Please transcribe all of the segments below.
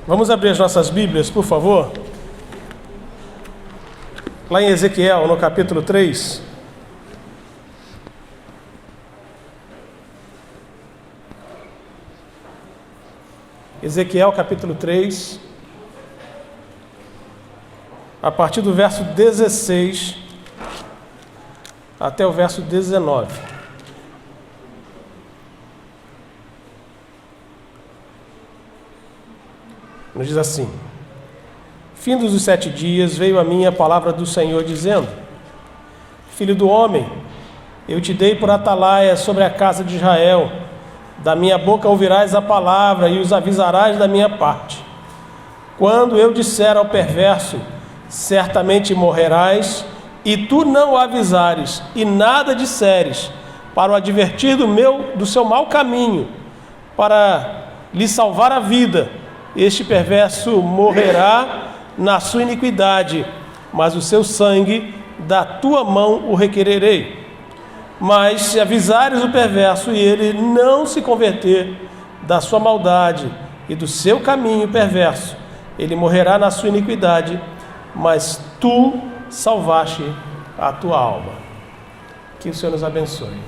Vamos abrir as nossas Bíblias, por favor. Lá em Ezequiel, no capítulo 3. Ezequiel, capítulo 3. A partir do verso 16 até o verso 19. Nos diz assim: Findos os 7 dias, veio a mim a palavra do Senhor, dizendo: Filho do homem, eu te dei por atalaia sobre a casa de Israel. Da minha boca ouvirás a palavra e os avisarás da minha parte. Quando eu disser ao perverso, certamente morrerás, e tu não o avisares, e nada disseres, para o advertir do seu mau caminho, para lhe salvar a vida, este perverso morrerá na sua iniquidade, mas o seu sangue da tua mão o requererei. Mas se avisares o perverso e ele não se converter da sua maldade e do seu caminho perverso, ele morrerá na sua iniquidade, mas tu salvaste a tua alma. Que o Senhor nos abençoe.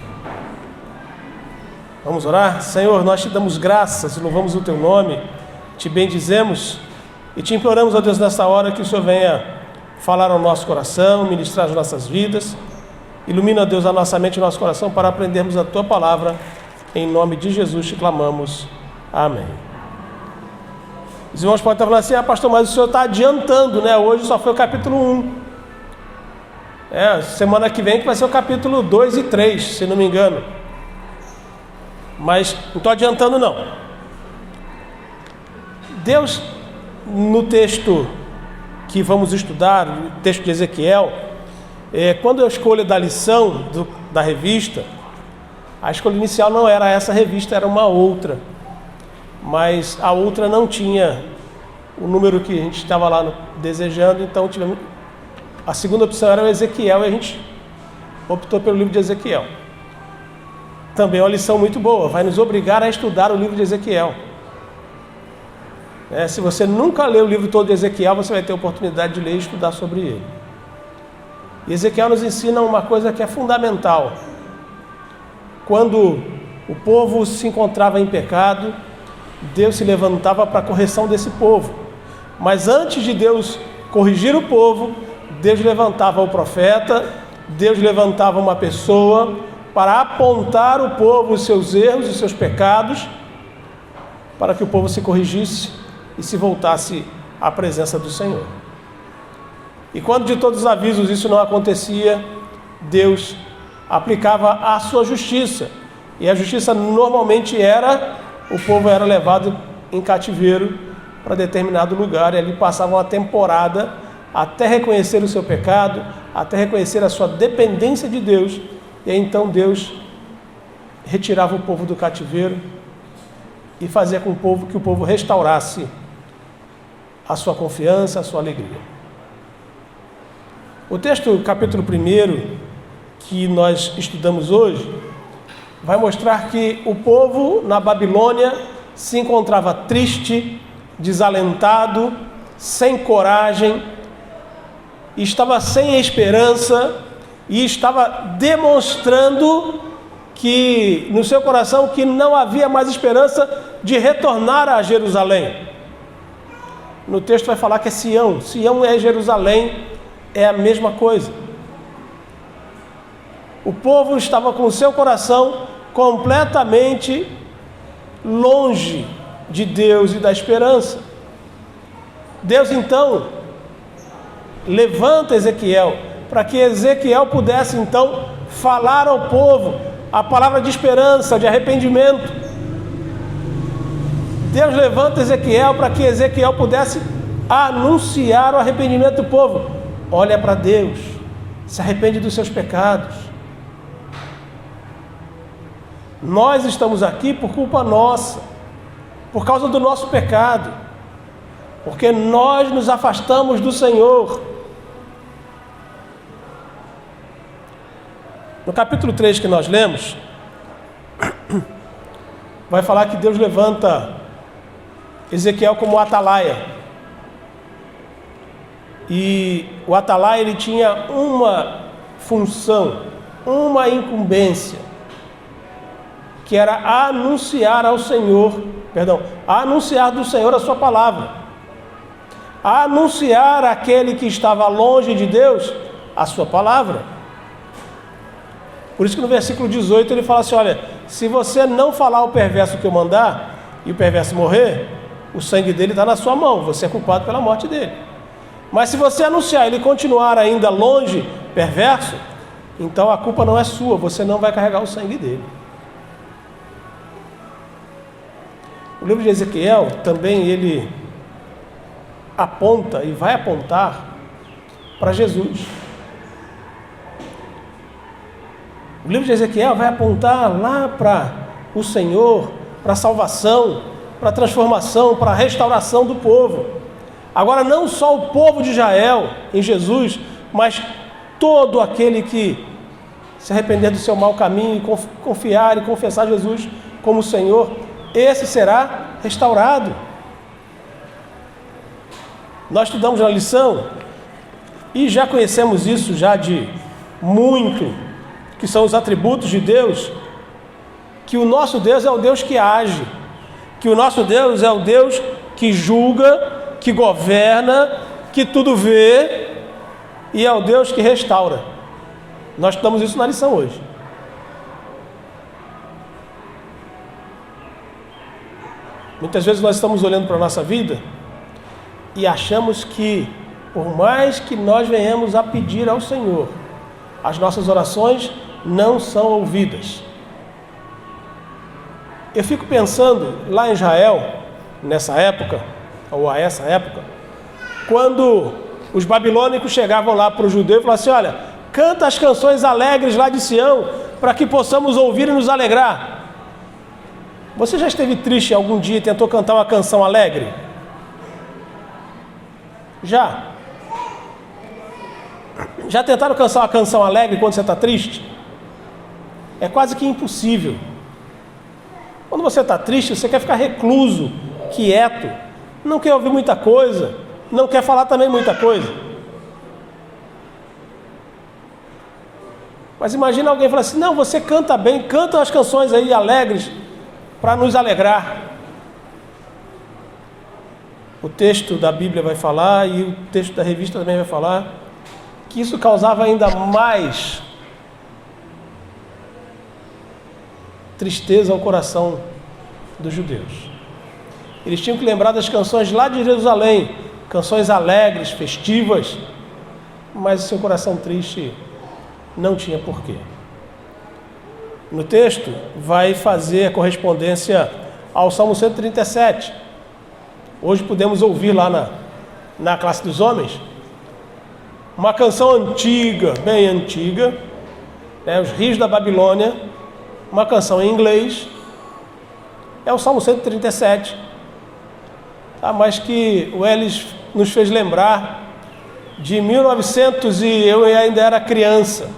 Vamos orar? Senhor, nós te damos graças e louvamos o teu nome, te bendizemos e te imploramos, ó Deus, nesta hora que o Senhor venha falar ao nosso coração, ministrar as nossas vidas. Ilumina, Deus, a nossa mente e o nosso coração para aprendermos a tua palavra. Em nome de Jesus te clamamos. Amém. Os irmãos podem estar falando assim: pastor, mas o senhor está adiantando, né? Hoje só foi o capítulo 1. Semana que vem que vai ser o capítulo 2 e 3, se não me engano. Mas não estou adiantando, não. Deus, no texto que vamos estudar, o texto de Ezequiel, quando eu escolho da lição da revista, a escolha inicial não era essa revista, era uma outra. Mas a outra não tinha o número que a gente estava lá desejando, então a segunda opção era o Ezequiel e a gente optou pelo livro de Ezequiel. Também é uma lição muito boa, vai nos obrigar a estudar o livro de Ezequiel. Se você nunca leu o livro todo de Ezequiel, você vai ter a oportunidade de ler e estudar sobre ele. E Ezequiel nos ensina uma coisa que é fundamental. Quando o povo se encontrava em pecado, Deus se levantava para a correção desse povo. Mas antes de Deus corrigir o povo, Deus levantava o profeta, Deus levantava uma pessoa para apontar o povo os seus erros, os seus pecados, para que o povo se corrigisse e se voltasse à presença do Senhor. E quando de todos os avisos isso não acontecia, Deus aplicava a sua justiça. E a justiça normalmente era: o povo era levado em cativeiro para determinado lugar, e ali passava uma temporada até reconhecer o seu pecado, até reconhecer a sua dependência de Deus, e aí então Deus retirava o povo do cativeiro e fazia com que o povo restaurasse a sua confiança, a sua alegria. O texto, capítulo 1, que nós estudamos hoje, vai mostrar que o povo na Babilônia se encontrava triste, desalentado, sem coragem, estava sem esperança e estava demonstrando que no seu coração que não havia mais esperança de retornar a Jerusalém. No texto vai falar que é Sião. Sião é Jerusalém, é a mesma coisa. O povo estava com o seu coração completamente longe de Deus e da esperança. Deus então levanta Ezequiel para que Ezequiel pudesse então falar ao povo a palavra de esperança, de arrependimento. Deus levanta Ezequiel para que Ezequiel pudesse anunciar o arrependimento do povo. Olha para Deus, se arrepende dos seus pecados. Nós estamos aqui por culpa nossa, por causa do nosso pecado, porque nós nos afastamos do Senhor. No capítulo 3 que nós lemos, vai falar que Deus levanta Ezequiel como atalaia. E o atalaia, ele tinha uma função, uma incumbência, que era anunciar ao Senhor, anunciar do Senhor a sua palavra, anunciar àquele que estava longe de Deus a sua palavra. Por isso que no versículo 18 ele fala assim: olha, se você não falar o perverso que eu mandar, e o perverso morrer, o sangue dele está na sua mão, você é culpado pela morte dele. Mas se você anunciar e ele continuar ainda longe, perverso, então a culpa não é sua, você não vai carregar o sangue dele. O livro de Ezequiel também ele aponta e vai apontar para Jesus. O livro de Ezequiel vai apontar lá para o Senhor, para a salvação, para a transformação, para a restauração do povo. Agora, não só o povo de Israel em Jesus, mas todo aquele que se arrepender do seu mau caminho e confiar e confessar Jesus como Senhor, esse será restaurado. Nós estudamos na lição e já conhecemos isso já de muito, que são os atributos de Deus, que o nosso Deus é o Deus que age, que o nosso Deus é o Deus que julga, que governa, que tudo vê, e é o Deus que restaura. Nós estudamos isso na lição hoje. Muitas vezes nós estamos olhando para a nossa vida e achamos que, por mais que nós venhamos a pedir ao Senhor, as nossas orações não são ouvidas. Eu fico pensando lá em Israel, nessa época, ou a essa época, quando os babilônicos chegavam lá para o judeu e falavam assim: olha, canta as canções alegres lá de Sião, para que possamos ouvir e nos alegrar. Você já esteve triste algum dia e tentou cantar uma canção alegre? Já? Já tentaram cantar uma canção alegre quando você está triste? É quase que impossível. Quando você está triste, você quer ficar recluso, quieto, não quer ouvir muita coisa, não quer falar também muita coisa. Mas imagina alguém falar assim: não, você canta bem, canta as canções aí alegres para nos alegrar. O texto da Bíblia vai falar, e o texto da revista também vai falar, que isso causava ainda mais tristeza ao coração dos judeus. Eles tinham que lembrar das canções lá de Jerusalém, canções alegres, festivas, mas o seu coração triste não tinha porquê. No texto vai fazer a correspondência ao Salmo 137. Hoje podemos ouvir lá na classe dos homens uma canção antiga, bem antiga, os Rios da Babilônia, uma canção em inglês, é o Salmo 137, mas que o Elis nos fez lembrar de 1900 e eu ainda era criança,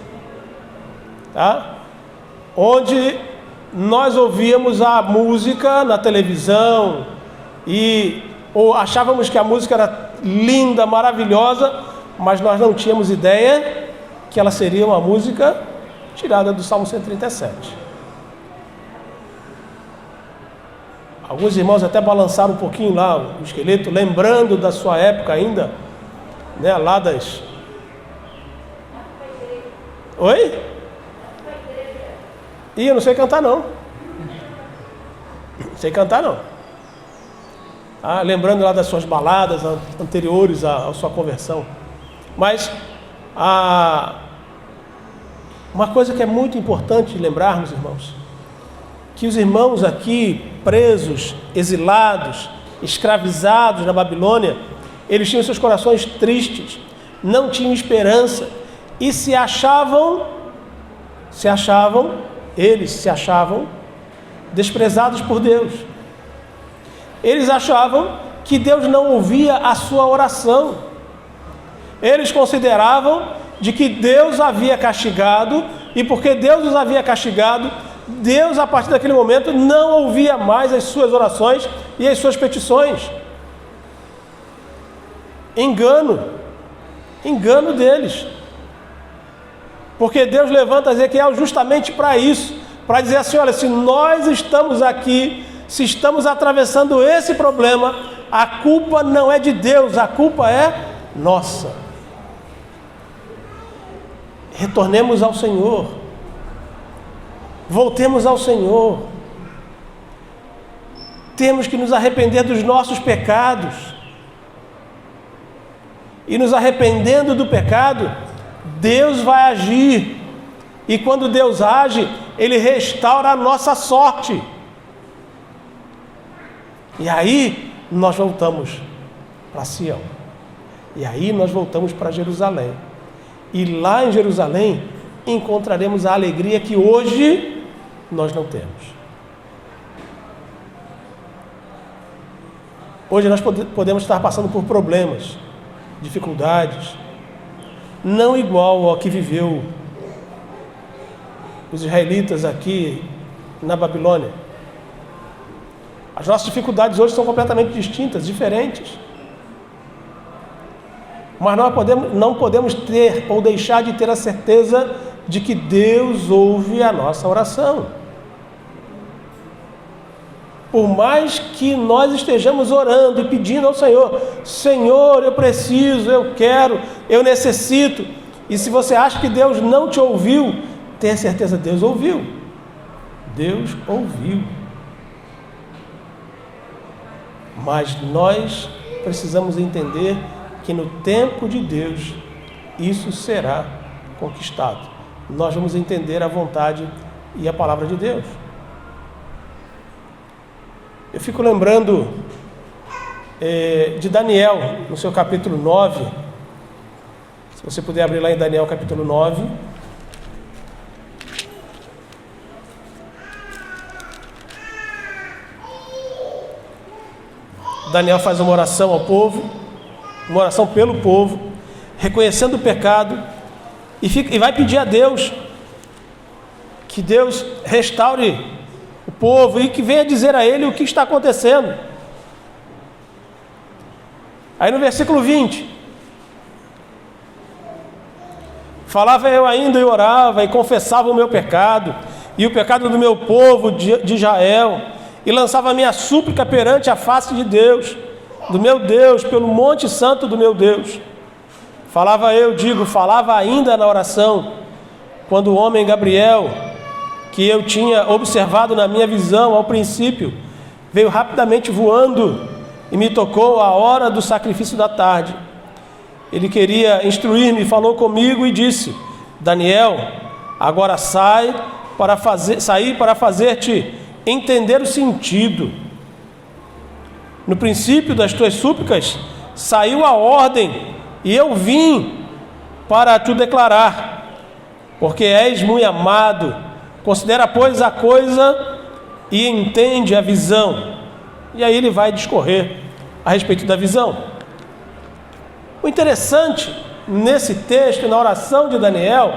onde nós ouvíamos a música na televisão ou achávamos que a música era linda, maravilhosa, mas nós não tínhamos ideia que ela seria uma música tirada do Salmo 137. Alguns irmãos até balançaram um pouquinho lá o esqueleto, lembrando da sua época ainda, lá das... Oi? Eu não sei cantar não. Não sei cantar não. Lembrando lá das suas baladas anteriores à sua conversão. Mas uma coisa que é muito importante lembrarmos, irmãos, que os irmãos aqui presos, exilados, escravizados na Babilônia, eles tinham seus corações tristes, não tinham esperança e eles se achavam desprezados por Deus. Eles achavam que Deus não ouvia a sua oração. Eles consideravam de que Deus havia castigado, e porque Deus os havia castigado, Deus, a partir daquele momento, não ouvia mais as suas orações e as suas petições. Engano deles. Porque Deus levanta Ezequiel justamente para isso, para dizer assim: olha, se nós estamos aqui, se estamos atravessando esse problema, a culpa não é de Deus, a culpa é nossa. Retornemos ao Senhor, voltemos ao Senhor, temos que nos arrepender dos nossos pecados, e nos arrependendo do pecado, Deus vai agir, e quando Deus age, Ele restaura a nossa sorte, e aí nós voltamos para Sião, e aí nós voltamos para Jerusalém, e lá em Jerusalém encontraremos a alegria que hoje nós não temos. Hoje nós podemos estar passando por problemas, dificuldades, não igual ao que viveu os israelitas aqui na Babilônia. As nossas dificuldades hoje são completamente distintas, diferentes. Mas nós não podemos ter ou deixar de ter a certeza de que Deus ouve a nossa oração. Por mais que nós estejamos orando e pedindo ao Senhor: Senhor, eu preciso, eu quero, eu necessito. E se você acha que Deus não te ouviu, tenha certeza, Deus ouviu. Deus ouviu. Mas nós precisamos entender que no tempo de Deus isso será conquistado. Nós vamos entender a vontade e a palavra de Deus. Eu fico lembrando de Daniel, no seu capítulo 9. Se você puder abrir lá em Daniel capítulo 9. Daniel faz uma oração ao povo, uma oração pelo povo, reconhecendo o pecado, e vai pedir a Deus que Deus restaure o povo e que venha dizer a ele o que está acontecendo. Aí no versículo 20, falava eu ainda e orava e confessava o meu pecado e o pecado do meu povo de Israel, e lançava a minha súplica perante a face de Deus, do meu Deus, pelo monte santo do meu Deus. Falava ainda na oração, quando o homem Gabriel, que eu tinha observado na minha visão ao princípio, veio rapidamente voando e me tocou à hora do sacrifício da tarde. Ele queria instruir-me, falou comigo e disse: Daniel, agora sair para fazer-te entender o sentido. No princípio das tuas súplicas saiu a ordem, e eu vim para te declarar, porque és muito amado. Considera, pois, a coisa e entende a visão. E aí ele vai discorrer a respeito da visão. O interessante nesse texto, na oração de Daniel,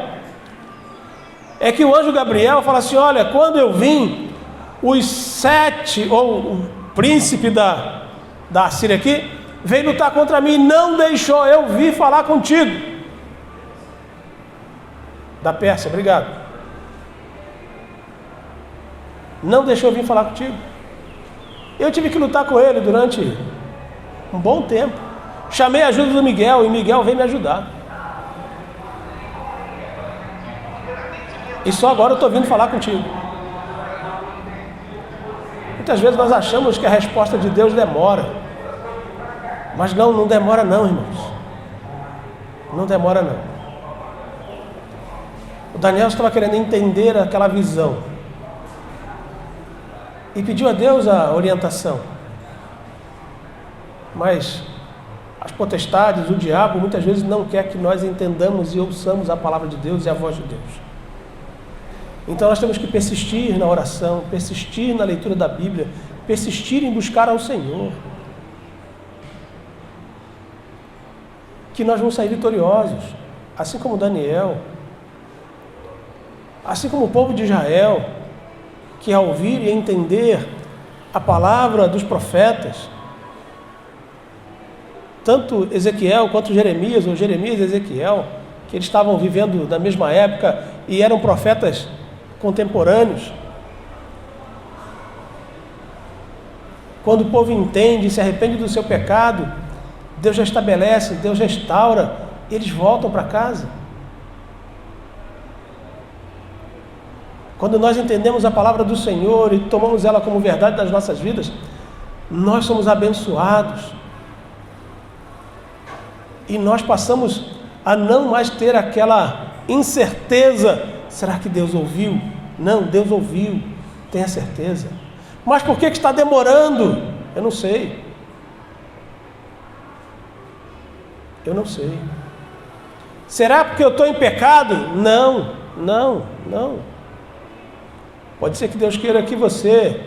é que o anjo Gabriel fala assim: olha, quando eu vim, os 7, ou o príncipe da Assíria aqui, veio lutar contra mim, não deixou eu vir falar contigo. Da Pérsia, obrigado. Não deixou eu vir falar contigo. Eu tive que lutar com ele durante um bom tempo. Chamei a ajuda do Miguel, e Miguel veio me ajudar. E só agora eu estou vindo falar contigo. Muitas vezes nós achamos que a resposta de Deus demora. Mas não demora não, irmãos. Não demora não. O Daniel estava querendo entender aquela visão. E pediu a Deus a orientação. Mas as potestades, o diabo, muitas vezes não quer que nós entendamos e ouçamos a palavra de Deus e a voz de Deus. Então nós temos que persistir na oração, persistir na leitura da Bíblia, persistir em buscar ao Senhor. Que nós vamos sair vitoriosos, assim como Daniel, assim como o povo de Israel. que ao ouvir e entender a palavra dos profetas, tanto Ezequiel quanto Jeremias, ou Jeremias e Ezequiel, que eles estavam vivendo na mesma época e eram profetas contemporâneos, quando o povo entende e se arrepende do seu pecado, Deus já estabelece, Deus restaura, eles voltam para casa. Quando nós entendemos a palavra do Senhor e tomamos ela como verdade das nossas vidas, nós somos abençoados. E nós passamos a não mais ter aquela incerteza: será que Deus ouviu? Não, Deus ouviu, tenha certeza. Mas por que está demorando? Eu não sei. Eu não sei. Será porque eu estou em pecado? Não. Pode ser que Deus queira que você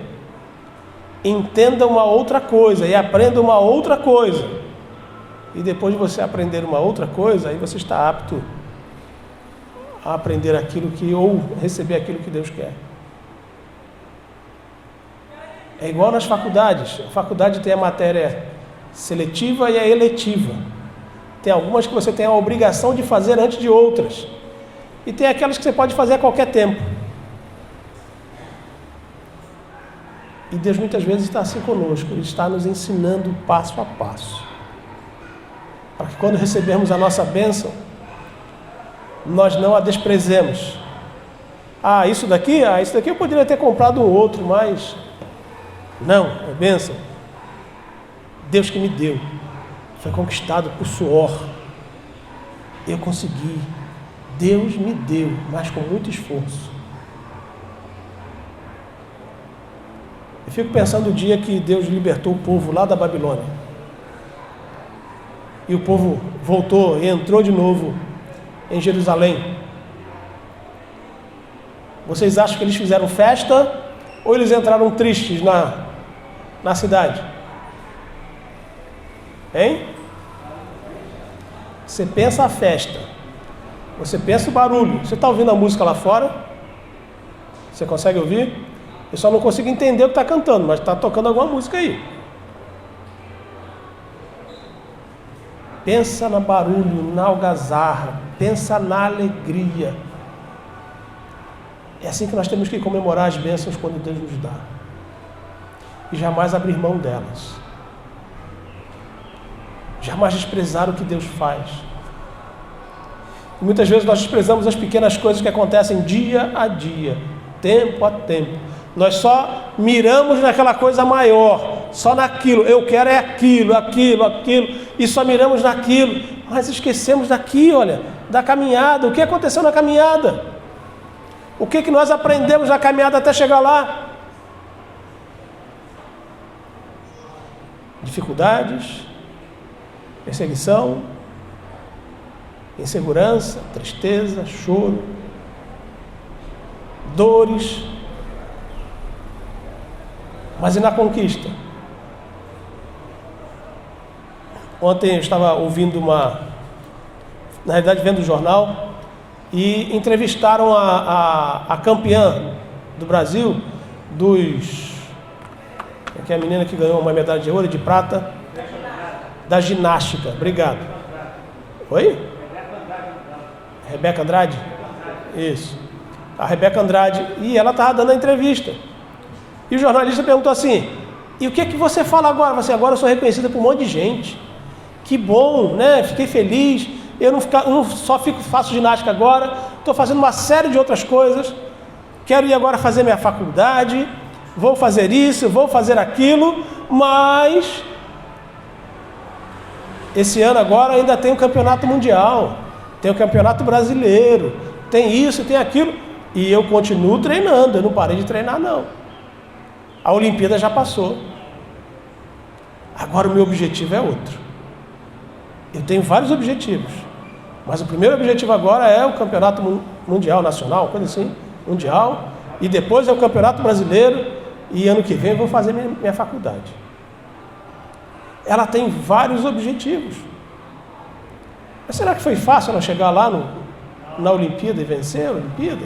entenda uma outra coisa e aprenda uma outra coisa. E depois de você aprender uma outra coisa, aí você está apto a aprender aquilo que, ou receber aquilo que Deus quer. É igual nas faculdades. A faculdade tem a matéria seletiva e a eletiva. Tem algumas que você tem a obrigação de fazer antes de outras. E tem aquelas que você pode fazer a qualquer tempo. E Deus muitas vezes está assim conosco. Ele está nos ensinando passo a passo, para que quando recebermos a nossa bênção, nós não a desprezemos. Isso daqui eu poderia ter comprado um outro, mas não, é bênção. Deus que me deu, foi conquistado por suor. Eu consegui. Deus me deu, mas com muito esforço. Eu fico pensando o dia que Deus libertou o povo lá da Babilônia. E o povo voltou e entrou de novo em Jerusalém. Vocês acham que eles fizeram festa ou eles entraram tristes na cidade? Hein? Você pensa a festa, você pensa o barulho. Você está ouvindo a música lá fora? Você consegue ouvir? Eu só não consigo entender o que está cantando, mas está tocando alguma música aí. Pensa no barulho, na algazarra, pensa na alegria. É assim que nós temos que comemorar as bênçãos quando Deus nos dá. E jamais abrir mão delas. Jamais desprezar o que Deus faz. E muitas vezes nós desprezamos as pequenas coisas que acontecem dia a dia, tempo a tempo. Nós só miramos naquela coisa maior, só naquilo. Eu quero é aquilo, e só miramos naquilo, mas esquecemos daqui, olha, da caminhada. O que aconteceu na caminhada? O que nós aprendemos na caminhada até chegar lá? Dificuldades, perseguição, insegurança, tristeza, choro, dores. Mas e na conquista? Ontem eu estava ouvindo na realidade vendo o jornal, e entrevistaram a campeã do Brasil, que é a menina que ganhou uma medalha de ouro e de prata, da ginástica. Obrigado. Oi? Rebeca Andrade? Isso. A Rebeca Andrade. E ela estava dando a entrevista. E o jornalista perguntou assim: e o que você fala agora? Você agora eu sou reconhecida por um monte de gente. Que bom, né? Fiquei feliz. Eu não só faço ginástica agora, estou fazendo uma série de outras coisas. Quero ir agora fazer minha faculdade, vou fazer isso, vou fazer aquilo, mas esse ano agora ainda tem o campeonato mundial, tem o campeonato brasileiro, tem isso, tem aquilo, e eu continuo treinando, eu não parei de treinar não. A Olimpíada já passou. Agora o meu objetivo é outro. Eu tenho vários objetivos, mas o primeiro objetivo agora é o campeonato mundial, nacional, coisa assim, mundial, e depois é o campeonato brasileiro, e ano que vem eu vou fazer minha faculdade. Ela tem vários objetivos. Mas será que foi fácil ela chegar lá na Olimpíada e vencer a Olimpíada?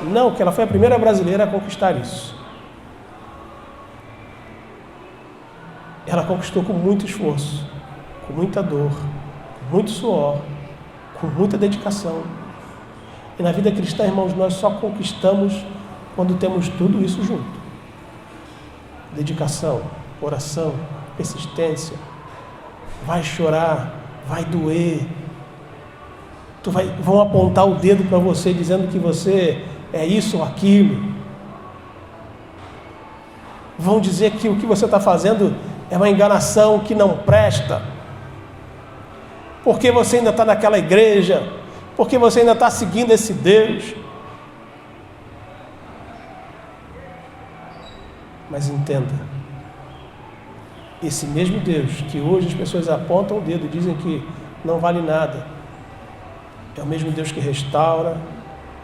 Não, que ela foi a primeira brasileira a conquistar isso. Ela conquistou com muito esforço, com muita dor, com muito suor, com muita dedicação. E na vida cristã, irmãos, nós só conquistamos quando temos tudo isso junto. Dedicação, oração, persistência. Vai chorar, vai doer. Vão apontar o dedo para você dizendo que você é isso ou aquilo. Vão dizer que o que você está fazendo é uma enganação que não presta. Porque você ainda está naquela igreja, porque você ainda está seguindo esse Deus. Mas entenda, esse mesmo Deus que hoje as pessoas apontam o dedo e dizem que não vale nada, é o mesmo Deus que restaura,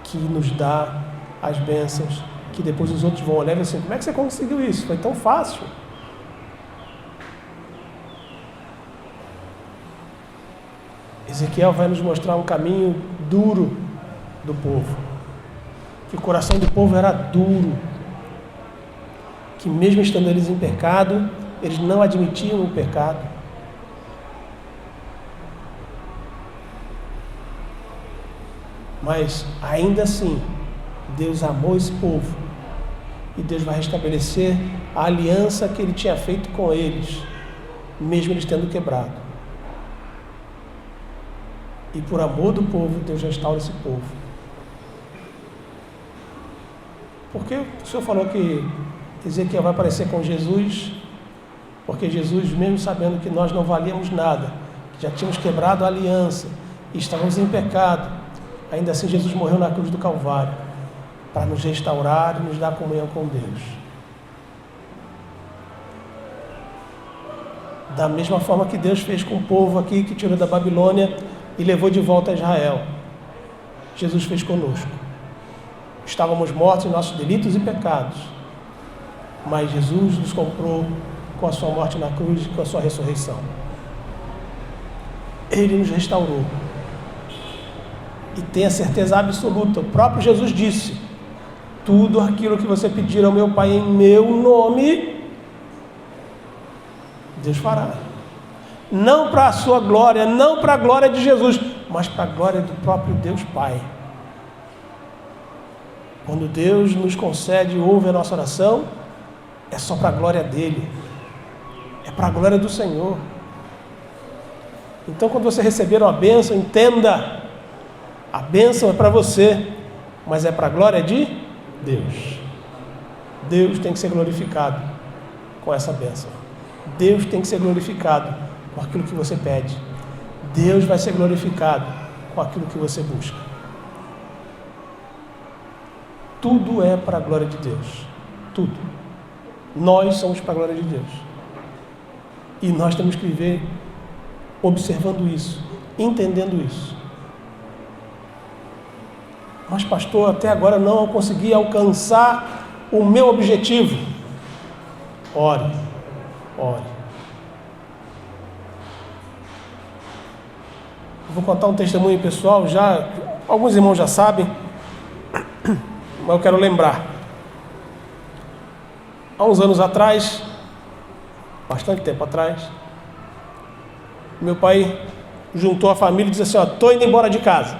que nos dá as bênçãos, que depois os outros vão olhar e assim, como é que você conseguiu isso? Foi tão fácil. Ezequiel vai nos mostrar um caminho duro do povo, que o coração do povo era duro, que mesmo estando eles em pecado, eles não admitiam o pecado. Mas ainda assim, Deus amou esse povo e Deus vai restabelecer a aliança que Ele tinha feito com eles, mesmo eles tendo quebrado. E por amor do povo, Deus restaura esse povo. Porque o Senhor falou que Ezequiel vai aparecer com Jesus, porque Jesus, mesmo sabendo que nós não valíamos nada, que já tínhamos quebrado a aliança e estávamos em pecado, ainda assim Jesus morreu na cruz do Calvário para nos restaurar e nos dar comunhão com Deus. Da mesma forma que Deus fez com o povo aqui que tirou da Babilônia e levou de volta a Israel, Jesus fez conosco. Estávamos mortos em nossos delitos e pecados, mas Jesus nos comprou com a sua morte na cruz e com a sua ressurreição. Ele nos restaurou. E tenha certeza absoluta, o próprio Jesus disse: tudo aquilo que você pedir ao meu Pai em meu nome, Deus fará. Não para a sua glória, não para a glória de Jesus, mas para a glória do próprio Deus Pai. Quando Deus nos concede e ouve a nossa oração, é só para a glória dele, é para a glória do Senhor. Então, quando você receber uma bênção, entenda, a bênção é para você, mas é para a glória de Deus. Deus tem que ser glorificado com essa bênção. Deus tem que ser glorificado com aquilo que você pede. Deus vai ser glorificado com aquilo que você busca. Tudo é para a glória de Deus. Tudo. Nós somos para a glória de Deus. E nós temos que viver observando isso, entendendo isso. Mas, pastor, até agora não consegui alcançar o meu objetivo. Ore, ore. Eu vou contar um testemunho pessoal, já alguns irmãos já sabem, mas eu quero lembrar. Há uns anos atrás, bastante tempo atrás, meu pai juntou a família e disse assim: estou indo embora de casa.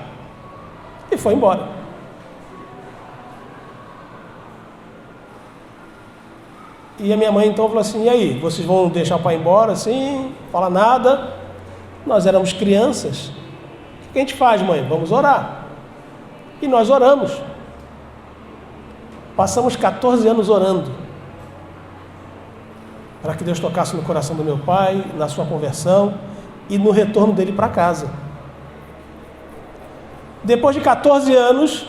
E foi embora. E a minha mãe então falou assim: e aí, vocês vão deixar o pai embora assim, fala nada? Nós éramos crianças. O que a gente faz, mãe? Vamos orar. E nós oramos. Passamos 14 anos orando para que Deus tocasse no coração do meu pai, na sua conversão e no retorno dele para casa. Depois de 14 anos,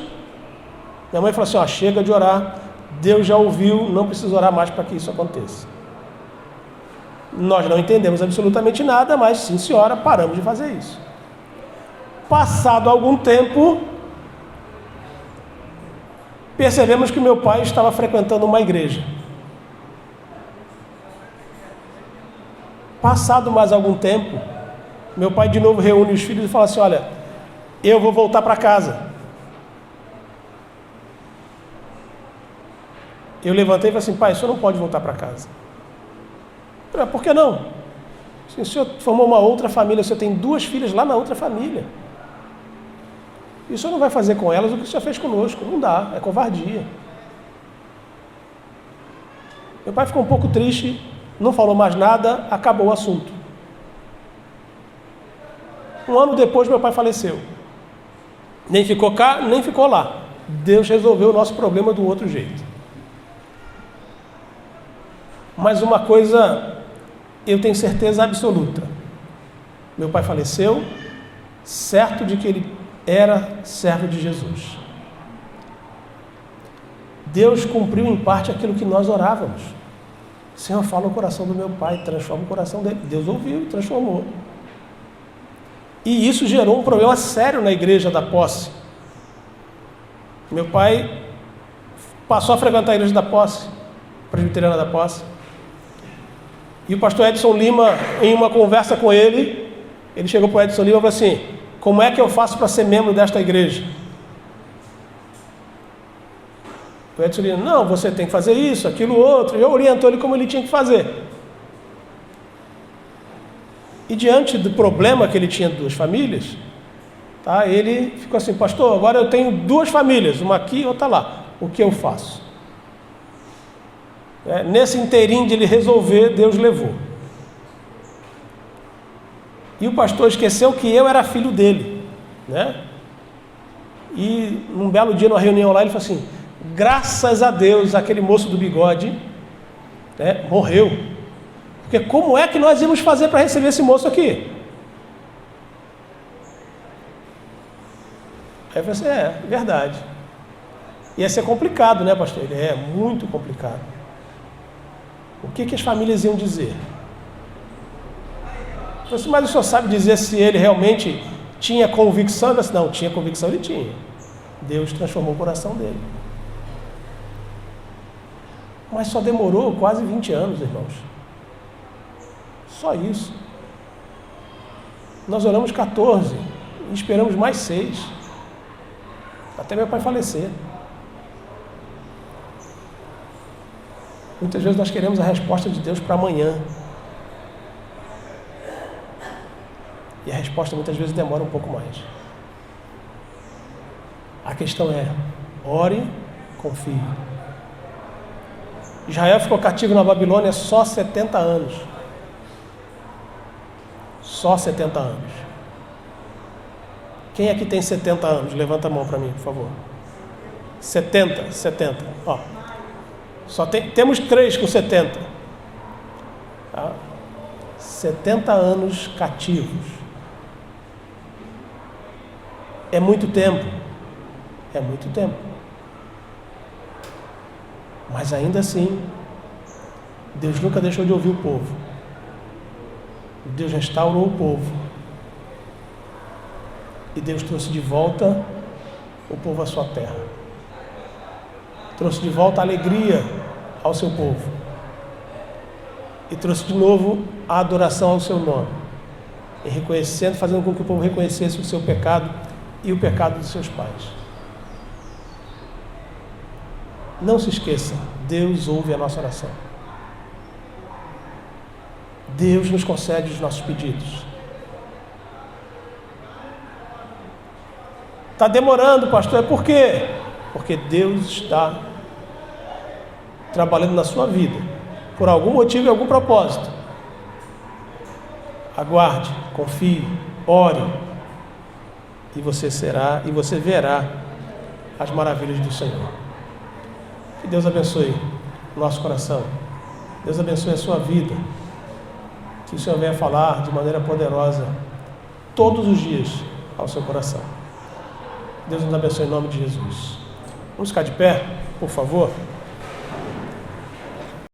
minha mãe falou assim: chega de orar, Deus já ouviu, não precisa orar mais para que isso aconteça. Nós não entendemos absolutamente nada, mas sim, senhora, paramos de fazer isso. Passado algum tempo, percebemos que meu pai estava frequentando uma igreja. Passado mais algum tempo, meu pai de novo reúne os filhos e fala assim: olha, eu vou voltar para casa. eu levantei e falei assim: pai, o senhor não pode voltar para casa. Eu falei: por que não? Se o senhor formou uma outra família, o senhor tem 2 filhas lá na outra família. E o senhor não vai fazer com elas o que o senhor fez conosco. Não dá, é covardia. Meu pai ficou um pouco triste, não falou mais nada, acabou o assunto. 1 ano depois, meu pai faleceu. Nem ficou cá, nem ficou lá. Deus resolveu o nosso problema do outro jeito. Mas uma coisa eu tenho certeza absoluta: meu pai faleceu certo de que ele era servo de Jesus. Deus cumpriu em parte aquilo que nós orávamos. Senhor, fala o coração do meu pai, transforma o coração dele. Deus ouviu e transformou. E isso gerou um problema sério na igreja da Posse. Meu pai passou a frequentar a igreja da Posse, presbiteriana da Posse. E o pastor Edson Lima, em uma conversa com ele chegou para o Edson Lima e falou assim: como é que eu faço para ser membro desta igreja? O Edson Lima: não, você tem que fazer isso, aquilo, outro. E eu orientou ele como ele tinha que fazer. E diante do problema que ele tinha de 2 famílias, tá, ele ficou assim: pastor, agora eu tenho 2 famílias, uma aqui e outra lá. O que eu faço? Nesse inteirinho de ele resolver, Deus levou. E o pastor esqueceu que eu era filho dele, né? E num belo dia, numa reunião lá, ele falou assim: graças a Deus, aquele moço do bigode, né, morreu. Porque como é que nós íamos fazer para receber esse moço aqui? Aí eu falei assim: verdade. Ia ser complicado, né, pastor? Ele é muito complicado. O que as famílias iam dizer? Eu falei assim: mas o senhor sabe dizer se ele realmente tinha convicção? Eu falei assim: não, tinha convicção, ele tinha. Deus transformou o coração dele. Mas só demorou quase 20 anos, irmãos. Só isso. Nós oramos 14 e esperamos mais 6. Até meu pai falecer. Muitas vezes nós queremos a resposta de Deus para amanhã. E a resposta muitas vezes demora um pouco mais. A questão é: ore, confie. Israel ficou cativo na Babilônia só 70 anos. Só 70 anos. Quem aqui tem 70 anos? Levanta a mão para mim, por favor. 70. Ó. Só temos 3 com 70. Tá? 70 anos cativos. É muito tempo. É muito tempo. Mas ainda assim, Deus nunca deixou de ouvir o povo. Deus restaurou o povo. E Deus trouxe de volta o povo à sua terra. Trouxe de volta a alegria ao seu povo. E trouxe de novo a adoração ao seu nome. E reconhecendo, fazendo com que o povo reconhecesse o seu pecado e o pecado dos seus pais. Não se esqueça, Deus ouve a nossa oração. Deus nos concede os nossos pedidos. Está demorando, pastor, por quê? Porque Deus está trabalhando na sua vida, por algum motivo e algum propósito. Aguarde, confie, ore, e você verá as maravilhas do Senhor. Que Deus abençoe o nosso coração. Deus abençoe a sua vida. Que o Senhor venha falar de maneira poderosa todos os dias ao seu coração. Deus nos abençoe em nome de Jesus. Vamos ficar de pé, por favor.